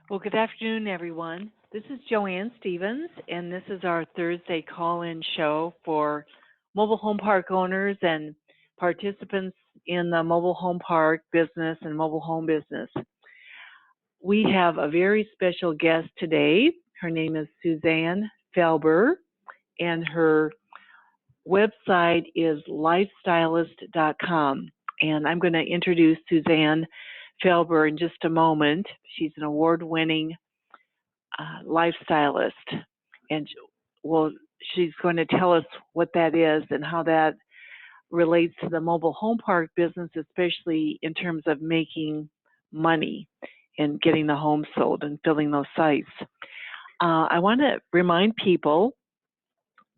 Well, good afternoon, everyone. This is Joanne Stevens, and this is our Thursday call-in show for mobile home park owners and participants in the mobile home park business and mobile home business. We have a very special guest today. Her name is Suzanne Felber, and her website is lifestylist.com. And I'm going to introduce Suzanne Felber in just a moment. She's an award-winning lifestylist, and well, she's going to tell us what that is and how that relates to the mobile home park business, especially in terms of making money and getting the homes sold and filling those sites. I want to remind people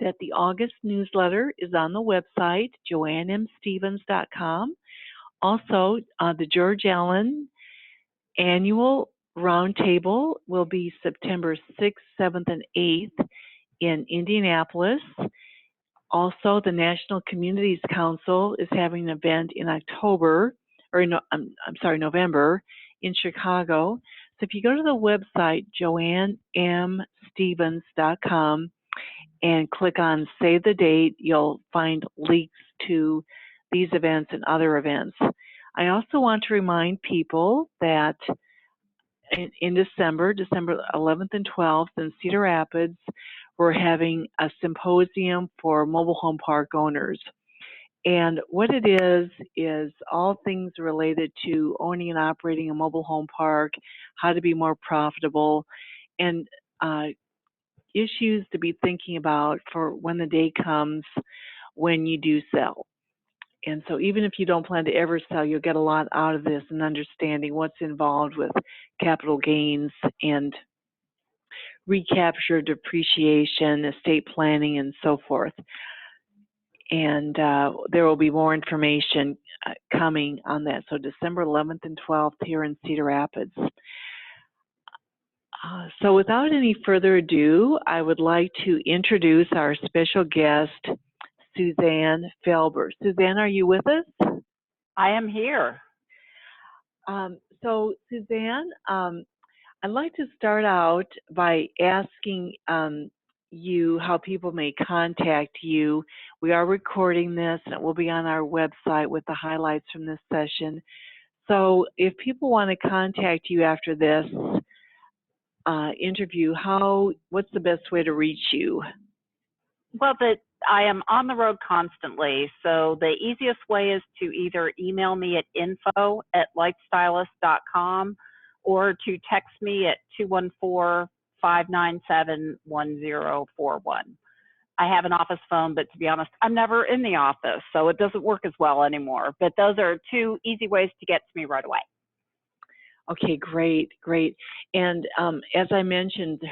that the August newsletter is on the website, joannemstevens.com. Also, the George Allen annual roundtable will be September 6th, 7th, and 8th in Indianapolis. Also, the National Communities Council is having an event in November in Chicago. So if you go to the website, joannemstevens.com, and click on Save the Date, you'll find links to these events and other events. I also want to remind people that in December 11th and 12th in Cedar Rapids, we're having a symposium for mobile home park owners. And what it is all things related to owning and operating a mobile home park, how to be more profitable, and issues to be thinking about for when the day comes when you do sell. And so even if you don't plan to ever sell, you'll get a lot out of this and understanding what's involved with capital gains and recapture, depreciation, estate planning, and so forth. And there will be more information coming on that. So December 11th and 12th here in Cedar Rapids. So without any further ado, I would like to introduce our special guest, Suzanne Felber. Suzanne, are you with us? I am here. So Suzanne, I'd like to start out by asking you how people may contact you. We are recording this, and it will be on our website with the highlights from this session. So if people want to contact you after this interview, what's the best way to reach you? Well, I am on the road constantly, so the easiest way is to either email me at info@lifestylist.com or to text me at 214-597-1041. I have an office phone, but to be honest, I'm never in the office, so it doesn't work as well anymore. But those are two easy ways to get to me right away. Okay, great. And as I mentioned,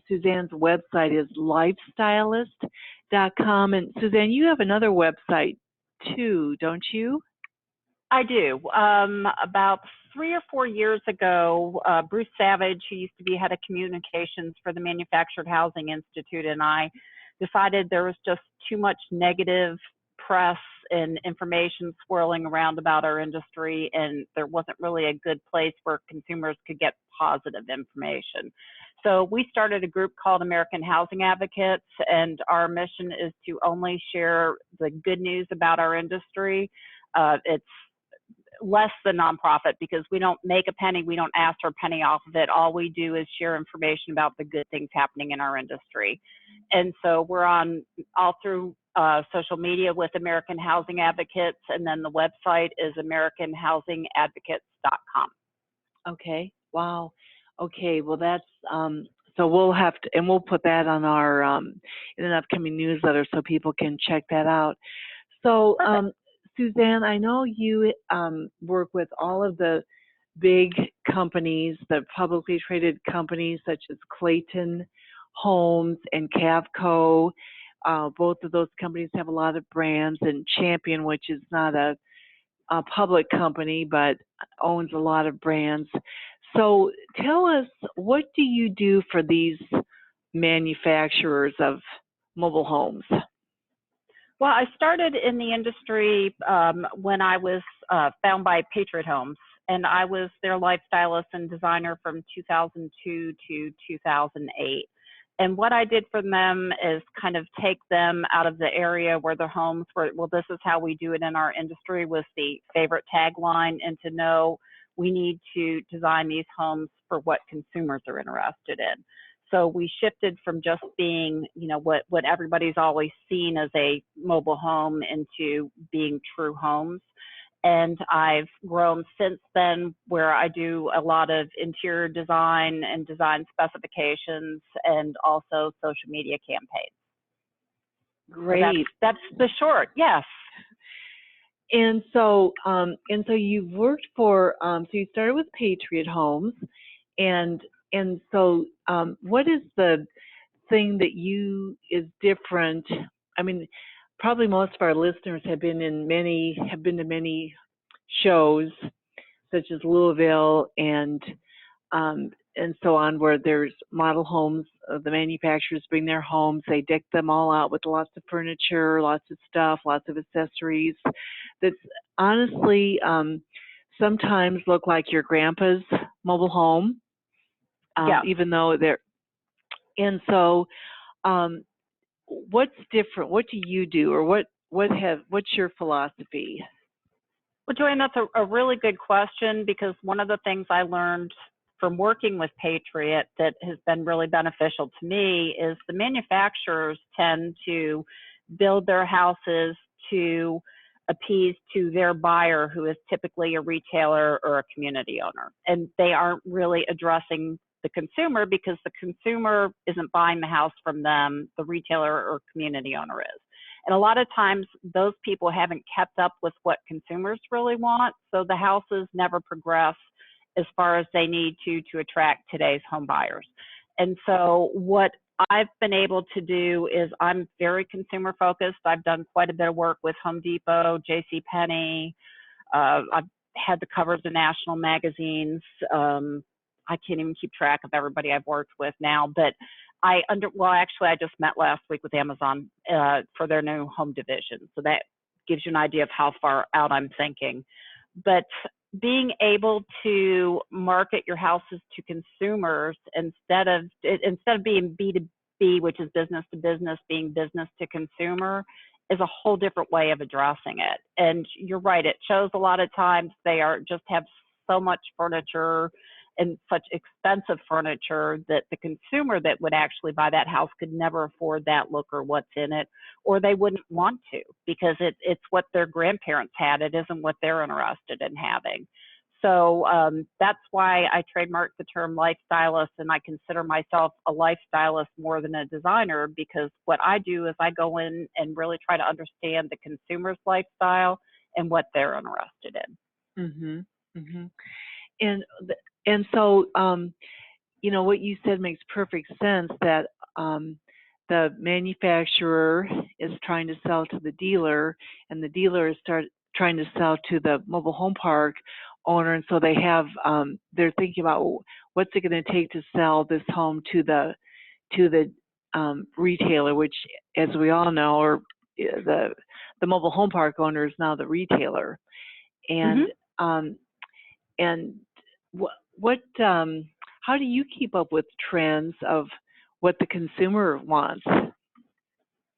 Suzanne's website is lifestylist.com. And Suzanne, you have another website too, don't you? I do. About 3 or 4 years ago, Bruce Savage, who used to be head of communications for the Manufactured Housing Institute, and I decided there was just too much negative press and information swirling around about our industry, and there wasn't really a good place where consumers could get positive information. So we started a group called American Housing Advocates, and our mission is to only share the good news about our industry. It's less than nonprofit because we don't make a penny, we don't ask for a penny off of it. All we do is share information about the good things happening in our industry. And so we're on all through social media with American Housing Advocates, and then the website is americanhousingadvocates.com. Okay, wow. Okay, well that's, so we'll have to, and we'll put that on our, in an upcoming newsletter so people can check that out. So, Suzanne, I know you work with all of the big companies, the publicly traded companies such as Clayton Homes and Cavco. Both of those companies have a lot of brands, and Champion, which is not a public company but owns a lot of brands. So tell us, what do you do for these manufacturers of mobile homes? Well, I started in the industry when I was found by Patriot Homes, and I was their lifestylist and designer from 2002 to 2008. And what I did for them is kind of take them out of the area where the homes were, well, this is how we do it in our industry, was the favorite tagline, and to know we need to design these homes for what consumers are interested in. So we shifted from just being, what everybody's always seen as a mobile home into being true homes. And I've grown since then, where I do a lot of interior design and design specifications, and also social media campaigns. Great. So that's the short. Yes. And so you've worked for, so you started with Patriot Homes, and so what is the thing that is different? I mean, probably most of our listeners have been to many shows, such as Louisville and so on, where there's model homes. The manufacturers bring their homes, they deck them all out with lots of furniture, lots of stuff, lots of accessories. That's honestly sometimes look like your grandpa's mobile home, Yeah. even though they're. And so, what's different? What do you do, or what's your philosophy? Well, Joanne, that's a really good question, because one of the things I learned from working with Patriot that has been really beneficial to me is the manufacturers tend to build their houses to appease to their buyer, who is typically a retailer or a community owner. And they aren't really addressing the consumer, because the consumer isn't buying the house from them, the retailer or community owner is. And a lot of times those people haven't kept up with what consumers really want, so the houses never progress as far as they need to attract today's home buyers. And so what I've been able to do is, I'm very consumer focused. I've done quite a bit of work with Home Depot, JCPenney. I've had the covers of national magazines. I can't even keep track of everybody I've worked with now, but I just met last week with Amazon for their new home division. So that gives you an idea of how far out I'm thinking. But being able to market your houses to consumers instead of being B2B, which is business to business, being business to consumer, is a whole different way of addressing it. And you're right, it shows a lot of times they have so much furniture and such expensive furniture that the consumer that would actually buy that house could never afford that look or what's in it, or they wouldn't want to, because it's what their grandparents had. It isn't what they're interested in having. So that's why I trademarked the term lifestylist, and I consider myself a lifestylist more than a designer, because what I do is I go in and really try to understand the consumer's lifestyle and what they're interested in. Mm-hmm. Mm-hmm. And so, what you said makes perfect sense, that the manufacturer is trying to sell to the dealer, and the dealer is trying to sell to the mobile home park owner. And so they're thinking about, what's it going to take to sell this home to the retailer, which, as we all know, or the mobile home park owner is now the retailer. And Mm-hmm. How do you keep up with trends of what the consumer wants?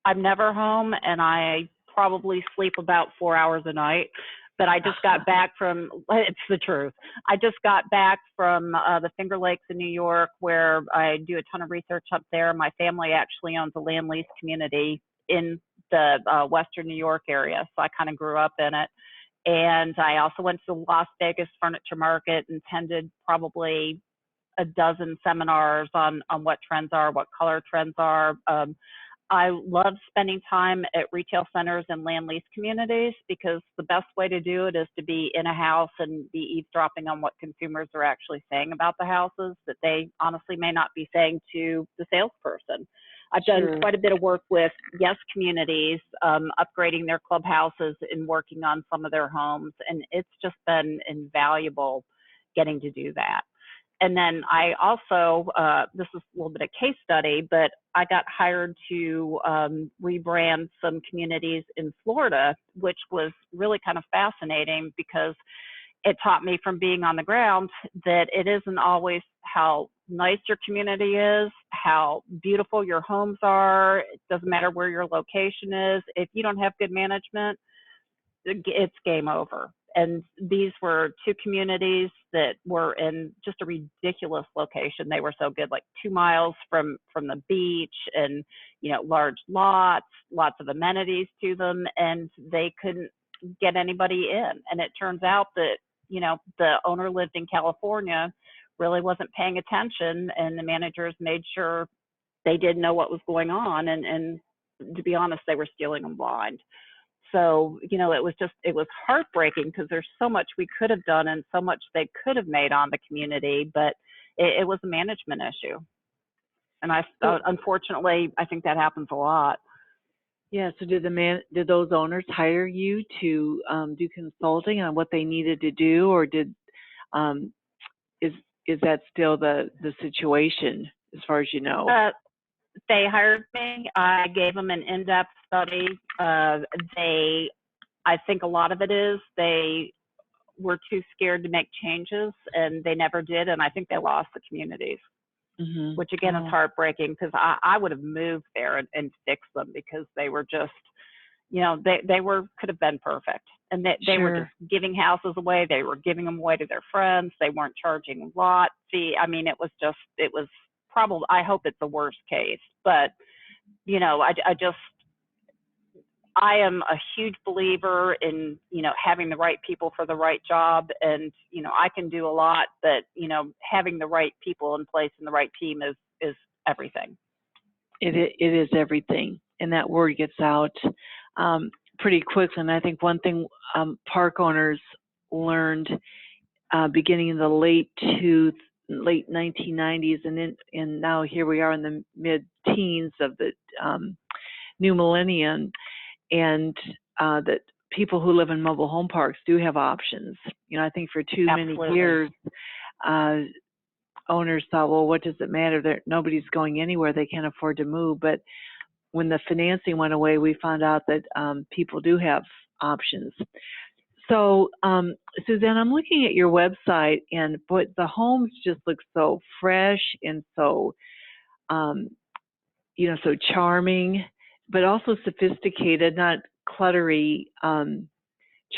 I'm never home, and I probably sleep about 4 hours a night. But I just got back from, it's the truth, I just got back from the Finger Lakes in New York, where I do a ton of research up there. My family actually owns a land lease community in the Western New York area, so I kind of grew up in it. And I also went to the Las Vegas Furniture Market and attended probably a dozen seminars on what trends are, what color trends are. I love spending time at retail centers and land lease communities, because the best way to do it is to be in a house and be eavesdropping on what consumers are actually saying about the houses that they honestly may not be saying to the salesperson. I've done quite a bit of work with Yes communities, upgrading their clubhouses and working on some of their homes. And it's just been invaluable getting to do that. And then I also, this is a little bit of case study, but I got hired to rebrand some communities in Florida, which was really kind of fascinating, because it taught me from being on the ground that it isn't always how nice your community is, how beautiful your homes are. It doesn't matter where your location is. If you don't have good management, it's game over. And these were two communities that were in just a ridiculous location. They were so good, like 2 miles from the beach, and large lots of amenities to them, and they couldn't get anybody in. And it turns out that the owner lived in California, really wasn't paying attention, and the managers made sure they didn't know what was going on, and to be honest, they were stealing them blind. So, it was heartbreaking, because there's so much we could have done and so much they could have made on the community, but it was a management issue. And unfortunately, I think that happens a lot. Yeah. So did those owners hire you to do consulting on what they needed to do, or is that still the situation as far as you know? They hired me. I gave them an in-depth study. I think a lot of it is they were too scared to make changes, and they never did. And I think they lost the communities, which again is heartbreaking, because I would have moved there and fixed them, because they were just, they could have been perfect. And they were just giving houses away. They were giving them away to their friends. They weren't charging lot fee. I mean, it was probably, I hope it's the worst case, but I am a huge believer in, having the right people for the right job. And, I can do a lot, but, having the right people in place and the right team is everything. It is everything. And that word gets out pretty quickly. And I think one thing park owners learned beginning in the late 1990s, and now here we are in the mid-teens of the new millennium, and that people who live in mobile home parks do have options. I think for too many years, owners thought, well, what does it matter? Nobody's going anywhere. They can't afford to move. But when the financing went away, we found out that people do have options. So, Suzanne, I'm looking at your website, and the homes just look so fresh and so, so charming, but also sophisticated, not cluttery,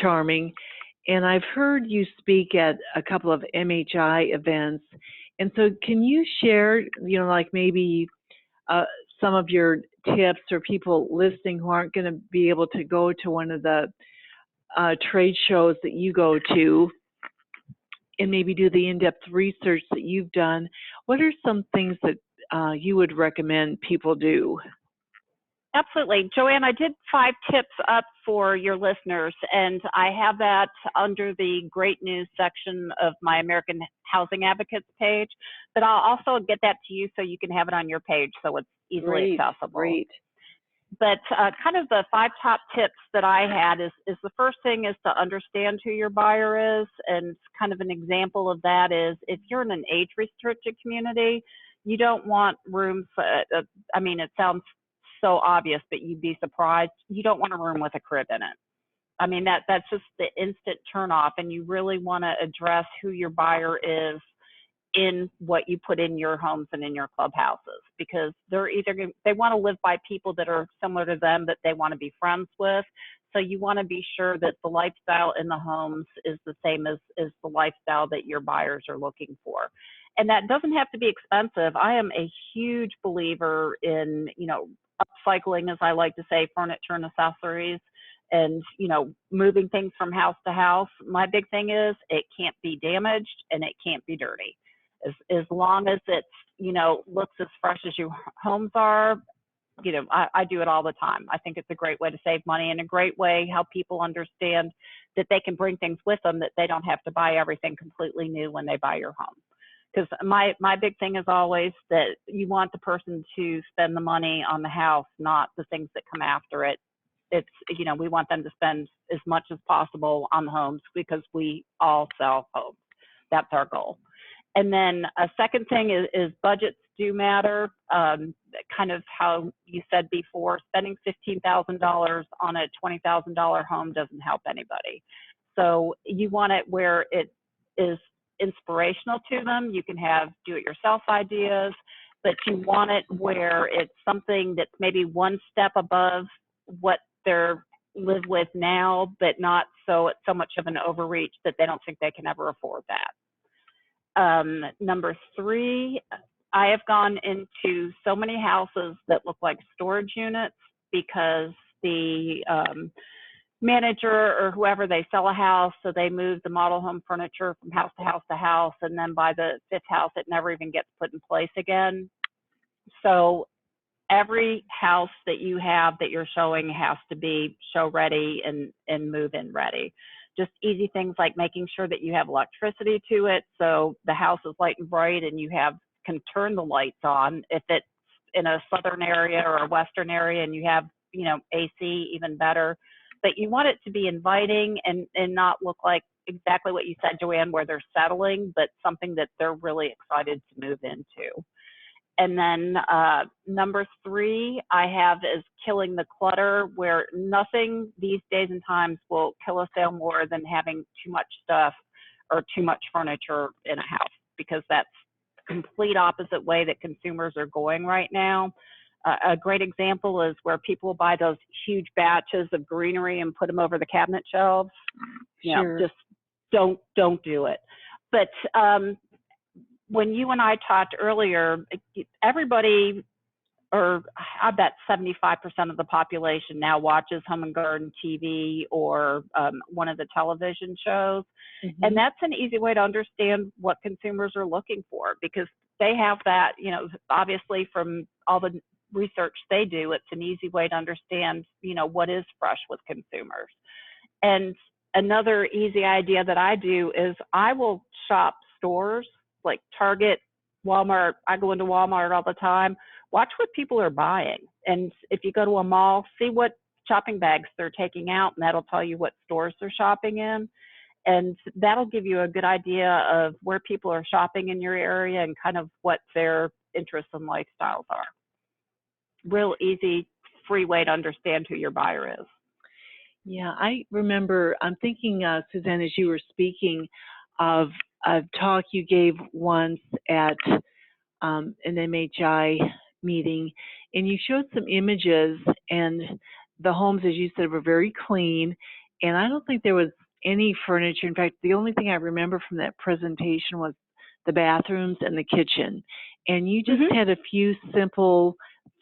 charming. And I've heard you speak at a couple of MHI events. And so can you share, like maybe some of your tips for people listening who aren't going to be able to go to one of the trade shows that you go to, and maybe do the in-depth research that you've done? What are some things that you would recommend people do? Absolutely. Joanne, I did 5 tips up for your listeners, and I have that under the great news section of my American Housing Advocates page, but I'll also get that to you so you can have it on your page so it's easily accessible. Great. But kind of the 5 top tips that I had is the first thing is to understand who your buyer is. And kind of an example of that is if you're in an age-restricted community, you don't want rooms, I mean, it sounds so obvious, but you'd be surprised. You don't want a room with a crib in it. I mean, that's just the instant turnoff, and you really want to address who your buyer is in what you put in your homes and in your clubhouses, because they want to live by people that are similar to them, that they want to be friends with. So you want to be sure that the lifestyle in the homes is the same as the lifestyle that your buyers are looking for. And that doesn't have to be expensive. I am a huge believer in, upcycling, as I like to say, furniture and accessories, and, moving things from house to house. My big thing is it can't be damaged and it can't be dirty. As long as it's, looks as fresh as your homes are, I do it all the time. I think it's a great way to save money, and a great way how people understand that they can bring things with them, that they don't have to buy everything completely new when they buy your home. Because my big thing is always that you want the person to spend the money on the house, not the things that come after it. It's, we want them to spend as much as possible on the homes, because we all sell homes. That's our goal. And then a second thing is budgets do matter. Kind of how you said before, spending $15,000 on a $20,000 home doesn't help anybody. So you want it where it is inspirational to them. You can have do-it-yourself ideas, but you want it where it's something that's maybe one step above what they're live with now, but not so much of an overreach that they don't think they can ever afford that. Number 3, I have gone into so many houses that look like storage units because the manager or whoever, they sell a house, so they move the model home furniture from house to house to house, and then by the 5th house, it never even gets put in place again. So every house that you have that you're showing has to be show ready and move in ready. Just easy things like making sure that you have electricity to it, so the house is light and bright and you can turn the lights on. If it's in a southern area or a western area and you have, AC, even better. But you want it to be inviting and not look like exactly what you said, Joanne, where they're settling, but something that they're really excited to move into. And then number 3 I have is killing the clutter, where nothing these days and times will kill a sale more than having too much stuff or too much furniture in a house, because that's the complete opposite way that consumers are going right now. A great example is where people buy those huge batches of greenery and put them over the cabinet shelves. Sure. Just don't do it. But when you and I talked earlier, everybody, or I bet 75% of the population now watches Home and Garden TV or one of the television shows. Mm-hmm. And that's an easy way to understand what consumers are looking for, because they have that, obviously from all the research they do, it's an easy way to understand, what is fresh with consumers. And another easy idea that I do is I will shop stores like Target, Walmart. I go into Walmart all the time. Watch what people are buying. And if you go to a mall, see what shopping bags they're taking out, and that'll tell you what stores they're shopping in. And that'll give you a good idea of where people are shopping in your area and kind of what their interests and lifestyles are. Real easy, free way to understand who your buyer is. Yeah, I remember, I'm thinking, Suzanne, as you were speaking, of a talk you gave once at an MHI meeting, and you showed some images, and the homes, as you said, were very clean, and I don't think there was any furniture. In fact, the only thing I remember from that presentation was the bathrooms and the kitchen, and you just had a few simple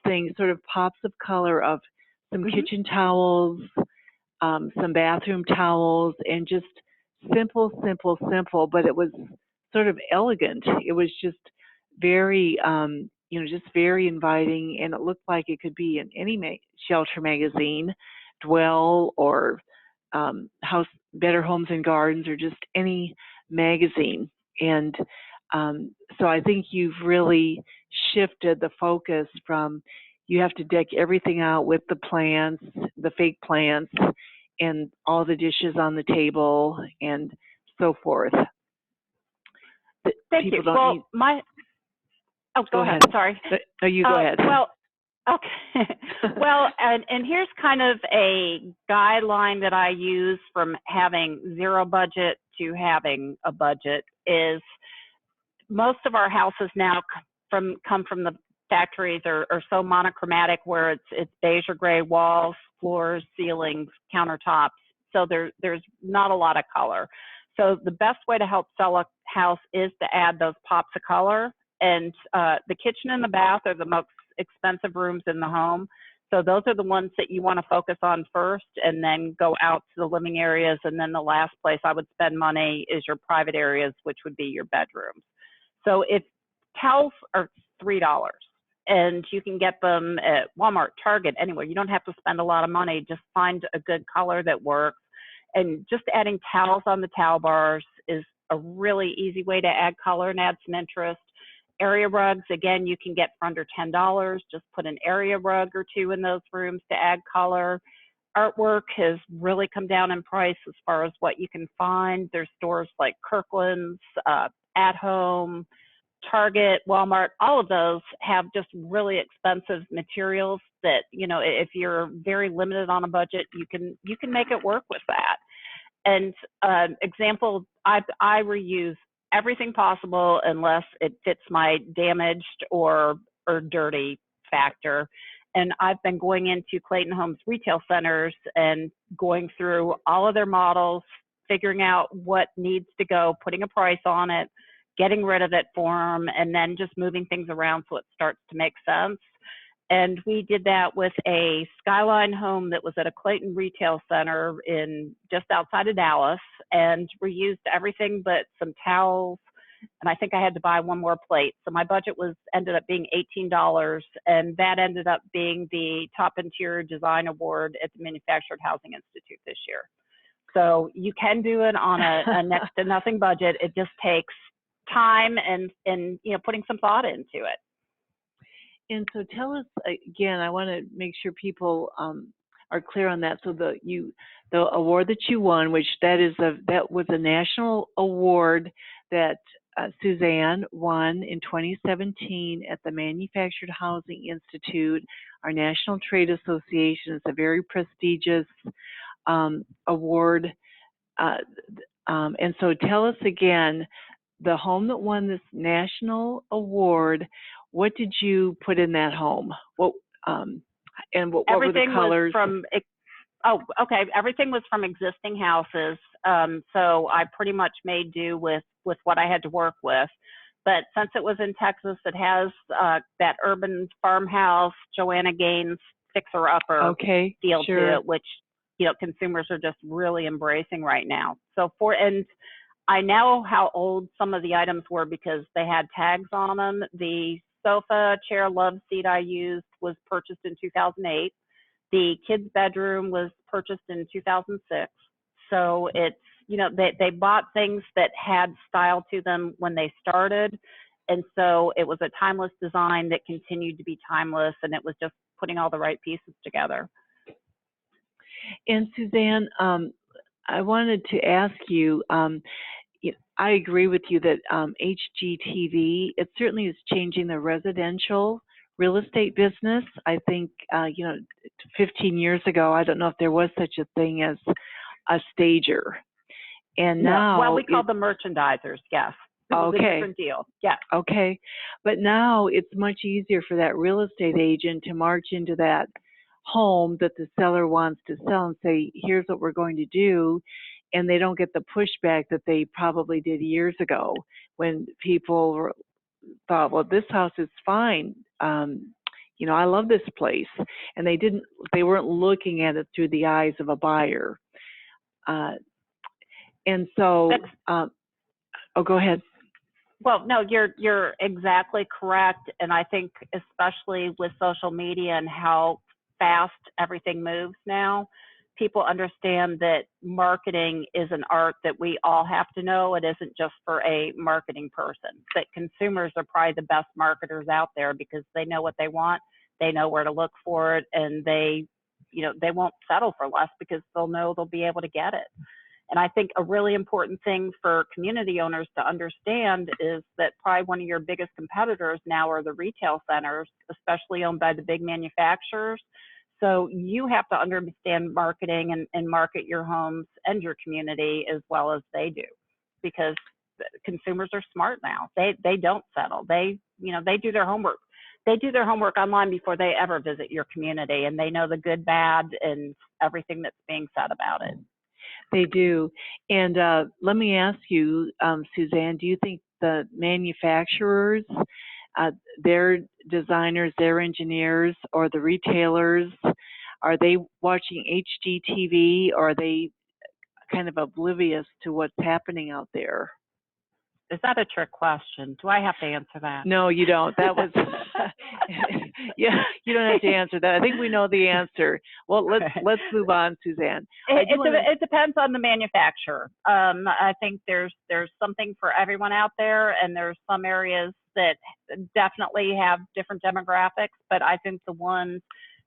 things, sort of pops of color of some kitchen towels, some bathroom towels, and just simple, but it was sort of elegant. It was just very, just very inviting, and it looked like it could be in any shelter magazine, Dwell, or House Better Homes and Gardens, or just any magazine. And so I think you've really shifted the focus from, you have to deck everything out with the plants, the fake plants, and all the dishes on the table and so forth. Thank you. Well, go ahead. Sorry. No, you go ahead. Well, okay. Well, and here's kind of a guideline that I use from having zero budget to having a budget is, most of our houses now come from the factories are so monochromatic, where it's beige or gray walls, floors, ceilings, countertops. So there's not a lot of color. So the best way to help sell a house is to add those pops of color. And the kitchen and the bath are the most expensive rooms in the home. So those are the ones that you want to focus on first, and then go out to the living areas. And then the last place I would spend money is your private areas, which would be your bedrooms. So if towels are $3, and you can get them at Walmart, Target, anywhere. You don't have to spend a lot of money. Just find a good color that works. And just adding towels on the towel bars is a really easy way to add color and add some interest. Area rugs, again, you can get for under $10. Just put an area rug or two in those rooms to add color. Artwork has really come down in price as far as what you can find. There's stores like Kirkland's, At Home, Target, Walmart, all of those have just really expensive materials that, if you're very limited on a budget, you can make it work with that. And example, I reuse everything possible unless it fits my damaged or dirty factor. And I've been going into Clayton Homes retail centers and going through all of their models, figuring out what needs to go, putting a price on it, getting rid of it for them, and then just moving things around so it starts to make sense. And we did that with a Skyline home that was at a Clayton retail center in just outside of Dallas, and we used everything but some towels. And I think I had to buy one more plate. So my budget ended up being $18, and that ended up being the top interior design award at the Manufactured Housing Institute this year. So you can do it on a next to nothing budget. It just takes time and putting some thought into it. And so tell us again, I want to make sure people are clear on that. So the award that you won, which that was a national award that Suzanne won in 2017 at the Manufactured Housing Institute, our national trade association. Is a very prestigious award. And so tell us again, the home that won this national award, what did you put in that home? What were the colors? Everything was from existing houses. So I pretty much made do with what I had to work with. But since it was in Texas, it has that urban farmhouse, Joanne Gaines fixer-upper feel to it, which consumers are just really embracing right now. And I know how old some of the items were because they had tags on them. The sofa, chair, love seat I used was purchased in 2008. The kids' bedroom was purchased in 2006. So it's, they bought things that had style to them when they started. And so it was a timeless design that continued to be timeless, and it was just putting all the right pieces together. And Suzanne, I wanted to ask you, I agree with you that HGTV, it certainly is changing the residential real estate business. I think, 15 years ago, I don't know if there was such a thing as a stager. And now... Well, we call them merchandisers, yes. It was a different deal, yes. Okay. But now it's much easier for that real estate agent to march into that home that the seller wants to sell and say, here's what we're going to do. And they don't get the pushback that they probably did years ago when people thought, well, this house is fine. I love this place. And they weren't looking at it through the eyes of a buyer. And so, go ahead. Well, no, you're exactly correct. And I think especially with social media and how fast everything moves now, people understand that marketing is an art that we all have to know. It isn't just for a marketing person. That consumers are probably the best marketers out there because they know what they want, they know where to look for it, and they won't settle for less because they'll know they'll be able to get it. And I think a really important thing for community owners to understand is that probably one of your biggest competitors now are the retail centers, especially owned by the big manufacturers. So you have to understand marketing and market your homes and your community as well as they do, because consumers are smart now. They don't settle. They do their homework. They do their homework online before they ever visit your community, and they know the good, bad, and everything that's being said about it. They do. And let me ask you, Suzanne, do you think the manufacturers, their designers, their engineers, or the retailers, are they watching HGTV, or are they kind of oblivious to what's happening out there? Is that a trick question? Do I have to answer that? No, you don't. That was, yeah, you don't have to answer that. I think we know the answer. Well, let's move on, Suzanne. It depends on the manufacturer. I think there's something for everyone out there, and there's some areas that definitely have different demographics, but I think the ones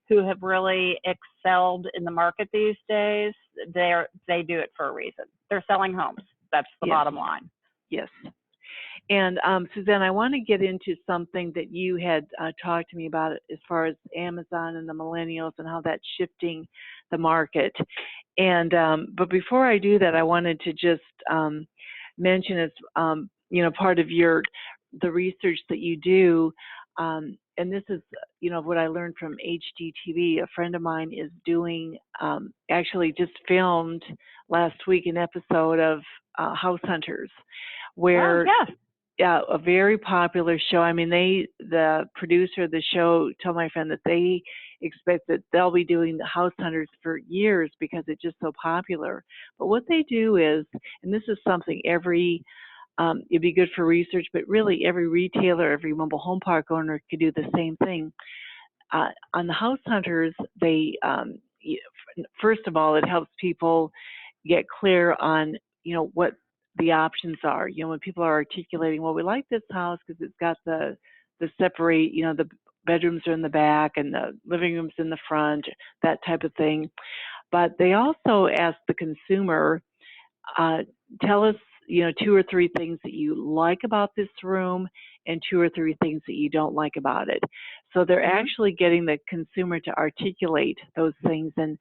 who have really excelled in the market these days, they do it for a reason. They're selling homes. That's the bottom line. Yes. And Suzanne, I want to get into something that you had talked to me about as far as Amazon and the millennials and how that's shifting the market. And but before I do that, I wanted to just mention it's part of the research that you do. And this is what I learned from HGTV. A friend of mine is doing actually just filmed last week an episode of House Hunters, where a very popular show. I mean, the producer of the show told my friend that they expect that they'll be doing the House Hunters for years because it's just so popular. But what they do is, and this is something it'd be good for research, but really every retailer, every mobile home park owner could do the same thing. On the House Hunters, first of all, it helps people get clear on, what the options are. When people are articulating, well, we like this house because it's got the separate, the bedrooms are in the back and the living room's in the front, that type of thing. But they also ask the consumer, tell us, 2 or 3 things that you like about this room and 2 or 3 things that you don't like about it. So they're actually getting the consumer to articulate those things. And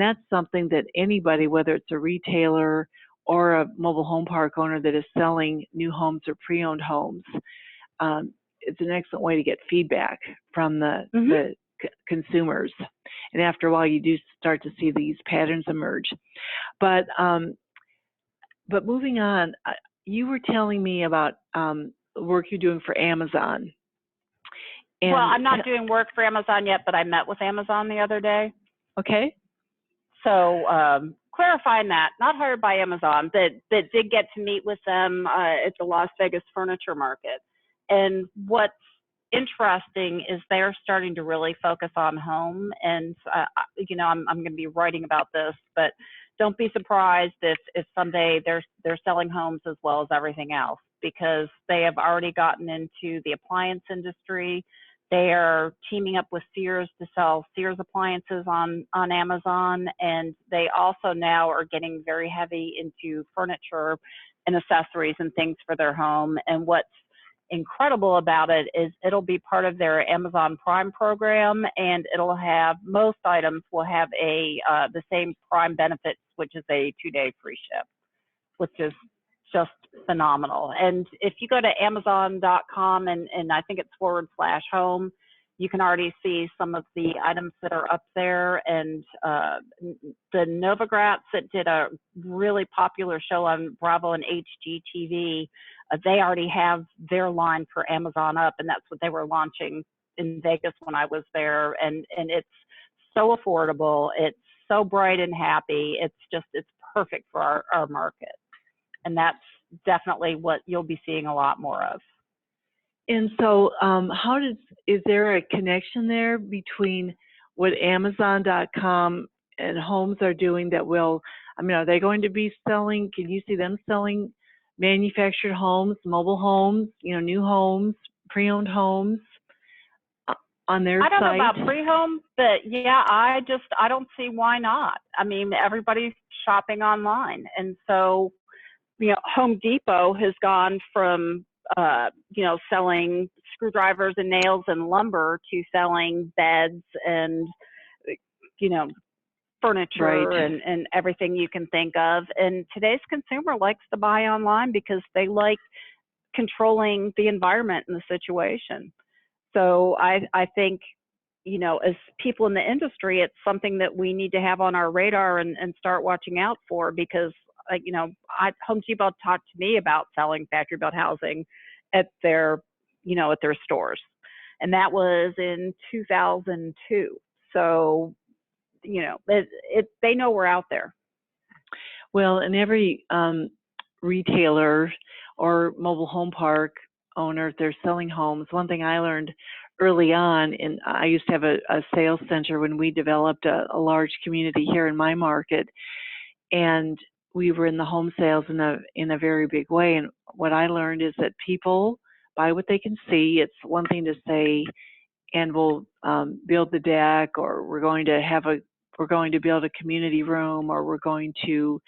that's something that anybody, whether it's a retailer or a mobile home park owner that is selling new homes or pre-owned homes, it's an excellent way to get feedback from the consumers. And after a while, you do start to see these patterns emerge. But moving on, you were telling me about work you're doing for Amazon. And well, I'm not doing work for Amazon yet, but I met with Amazon the other day. Okay. So clarifying that, not hired by Amazon, but did get to meet with them at the Las Vegas furniture market. And what's interesting is they're starting to really focus on home. And, I'm going to be writing about this, but don't be surprised if someday they're selling homes as well as everything else, because they have already gotten into the appliance industry. They are teaming up with Sears to sell Sears appliances on Amazon, and they also now are getting very heavy into furniture and accessories and things for their home. And what's incredible about it is it'll be part of their Amazon Prime program, and it'll have, most items will have the same Prime benefits, which is a 2-day free ship, which is just phenomenal. And if you go to Amazon.com and I think it's /home, you can already see some of the items that are up there. And the Novogratz that did a really popular show on Bravo and HGTV, they already have their line for Amazon up, and that's what they were launching in Vegas when I was there. And it's so affordable. It's so bright and happy. It's perfect for our market. And that's definitely what you'll be seeing a lot more of. And so is there a connection there between what Amazon.com and homes are doing that are they going to be selling, can you see them selling manufactured homes, mobile homes, new homes, pre-owned homes on their site? I don't know about pre-home, but yeah, I don't see why not. I mean, everybody's shopping online. And so, Home Depot has gone from, selling screwdrivers and nails and lumber to selling beds and, furniture and everything you can think of. And today's consumer likes to buy online because they like controlling the environment and the situation. So I think, as people in the industry, it's something that we need to have on our radar and start watching out for, because Home Depot talked to me about selling factory-built housing at their stores, and that was in 2002. So, they know we're out there. Well, and every retailer or mobile home park owner, if they're selling homes, one thing I learned early on, and I used to have a sales center when we developed a large community here in my market, and we were in the home sales in a very big way. And what I learned is that people buy what they can see. It's one thing to say, and we'll build the deck, or we're going to build a community room, or we're going to,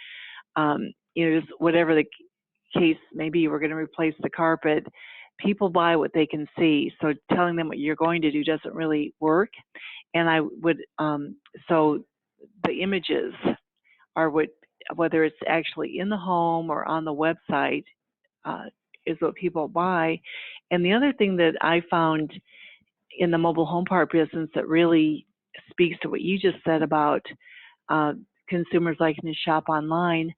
just whatever the case may be, we're going to replace the carpet. People buy what they can see. So telling them what you're going to do doesn't really work. And I would, so the images are whether it's actually in the home or on the website, is what people buy. And the other thing that I found in the mobile home park business that really speaks to what you just said about consumers liking to shop online,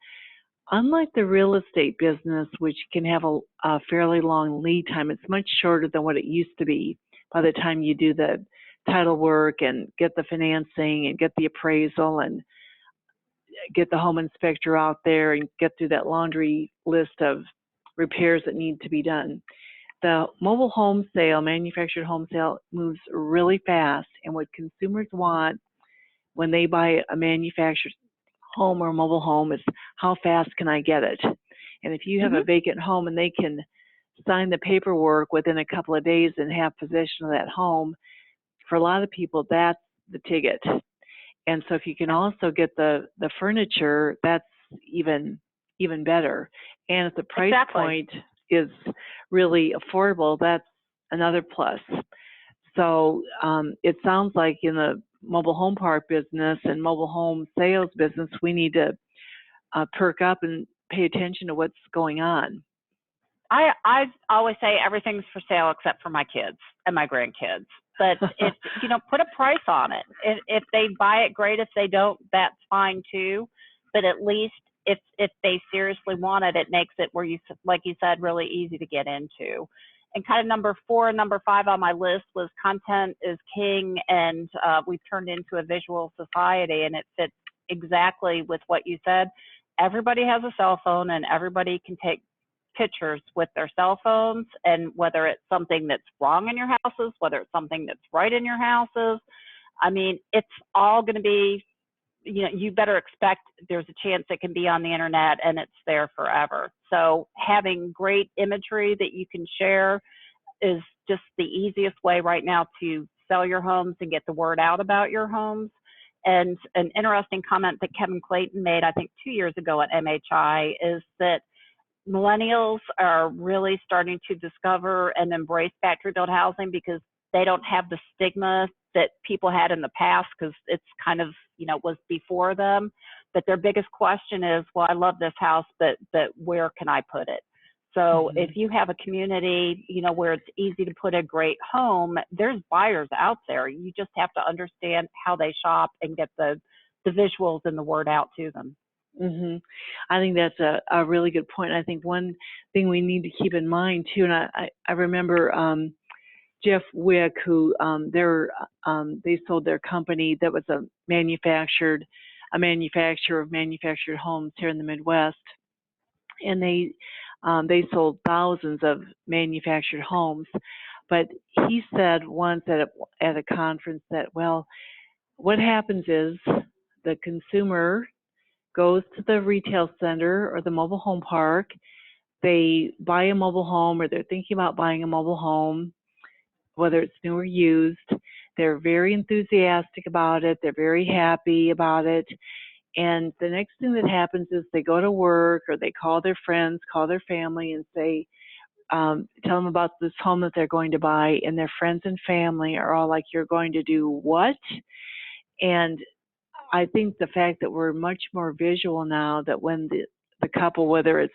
unlike the real estate business, which can have a fairly long lead time, it's much shorter than what it used to be by the time you do the title work and get the financing and get the appraisal and get the home inspector out there and get through that laundry list of repairs that need to be done. The mobile home sale, manufactured home sale, moves really fast, and what consumers want when they buy a manufactured home or mobile home is how fast can I get it? And if you have a vacant home and they can sign the paperwork within a couple of days and have possession of that home, for a lot of people, that's the ticket. And so if you can also get the furniture, that's even better. And if the price point is really affordable, that's another plus. So it sounds like in the mobile home park business and mobile home sales business, we need to perk up and pay attention to what's going on. I always say everything's for sale except for my kids and my grandkids. But if put a price on it. If they buy it, great. If they don't, that's fine too. But at least if they seriously want it, it makes it where like you said, really easy to get into. And kind of number 4 and number 5 on my list was content is king, and we've turned into a visual society, and it fits exactly with what you said. Everybody has a cell phone, and everybody can take pictures with their cell phones, and whether it's something that's wrong in your houses, whether it's something that's right in your houses, I mean, it's all going to be, you better expect there's a chance it can be on the internet and it's there forever. So having great imagery that you can share is just the easiest way right now to sell your homes and get the word out about your homes. And an interesting comment that Kevin Clayton made, I think 2 years ago at MHI, is that millennials are really starting to discover and embrace factory built housing because they don't have the stigma that people had in the past, because it's kind of, was before them. But their biggest question is, well, I love this house, but where can I put it? So if you have a community, where it's easy to put a great home, there's buyers out there. You just have to understand how they shop and get the visuals and the word out to them. I think that's a really good point. I think one thing we need to keep in mind too, and I remember Jeff Wick, who they sold their company that was a manufacturer of manufactured homes here in the Midwest, and they sold thousands of manufactured homes. But he said once at a conference that, well, what happens is the consumer goes to the retail center or the mobile home park, they buy a mobile home, or they're thinking about buying a mobile home, whether it's new or used. They're very enthusiastic about it. They're very happy about it. And the next thing that happens is they go to work, or they call their friends, call their family, and say, tell them about this home that they're going to buy. And their friends and family are all like, you're going to do what? And I think the fact that we're much more visual now, that when the couple, whether it's,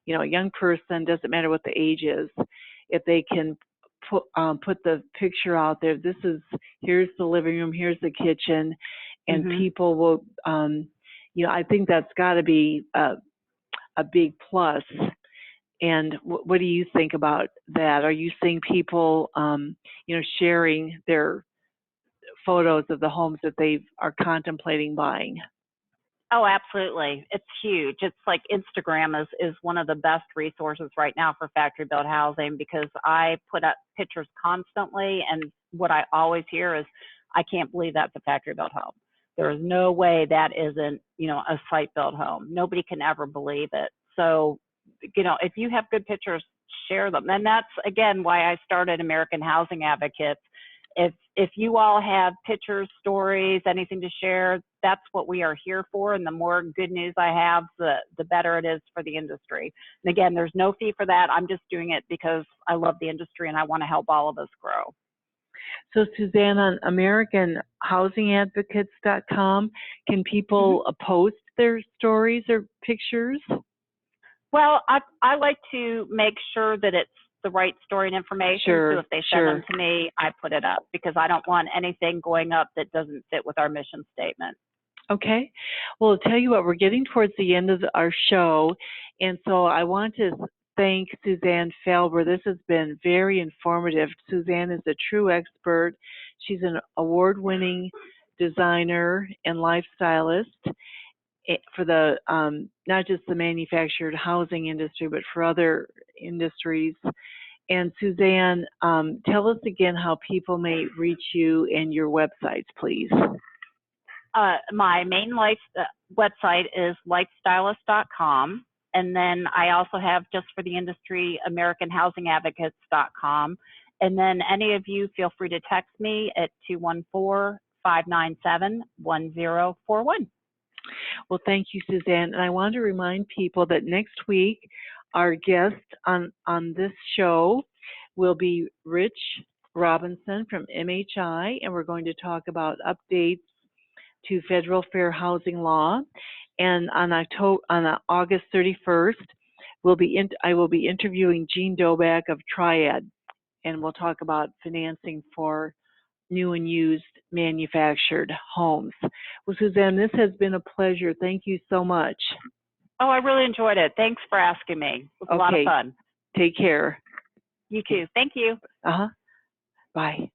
a young person, doesn't matter what the age is, if they can put the picture out there, here's the living room, here's the kitchen, and people will, I think that's got to be a big plus. And what do you think about that? Are you seeing people, sharing their photos of the homes that they are contemplating buying? Oh, absolutely. It's huge. It's like Instagram is one of the best resources right now for factory built housing, because I put up pictures constantly, and what I always hear is, I can't believe that's a factory built home. There is no way that isn't, a site built home. Nobody can ever believe it. So, if you have good pictures, share them. And that's, again, why I started American Housing Advocates. If you all have pictures, stories, anything to share, that's what we are here for. And the more good news I have, the better it is for the industry. And again, there's no fee for that. I'm just doing it because I love the industry and I want to help all of us grow. So Suzanne, on AmericanHousingAdvocates.com, can people post their stories or pictures? Well, I like to make sure that it's the right story and information. Sure, so if they send them to me, I put it up because I don't want anything going up that doesn't fit with our mission statement. Okay. Well, I'll tell you what, we're getting towards the end of our show, and so I want to thank Suzanne Felber. This has been very informative. Suzanne is a true expert. She's an award-winning designer and lifestylist for the not just the manufactured housing industry, but for other industries. And Suzanne, tell us again how people may reach you and your websites, please. My main website is lifestylist.com. And then I also have, just for the industry, AmericanHousingAdvocates.com. And then any of you feel free to text me at 214-597-1041. Well, thank you, Suzanne. And I want to remind people that next week, our guest on this show will be Rich Robinson from MHI, and we're going to talk about updates to federal fair housing law. And on August 31st, I will be interviewing Jean Doback of Triad, and we'll talk about financing for new and used manufactured homes. Well, Suzanne, this has been a pleasure. Thank you so much. Oh, I really enjoyed it. Thanks for asking me. It was a lot of fun. Take care. You too. Thank you. Bye.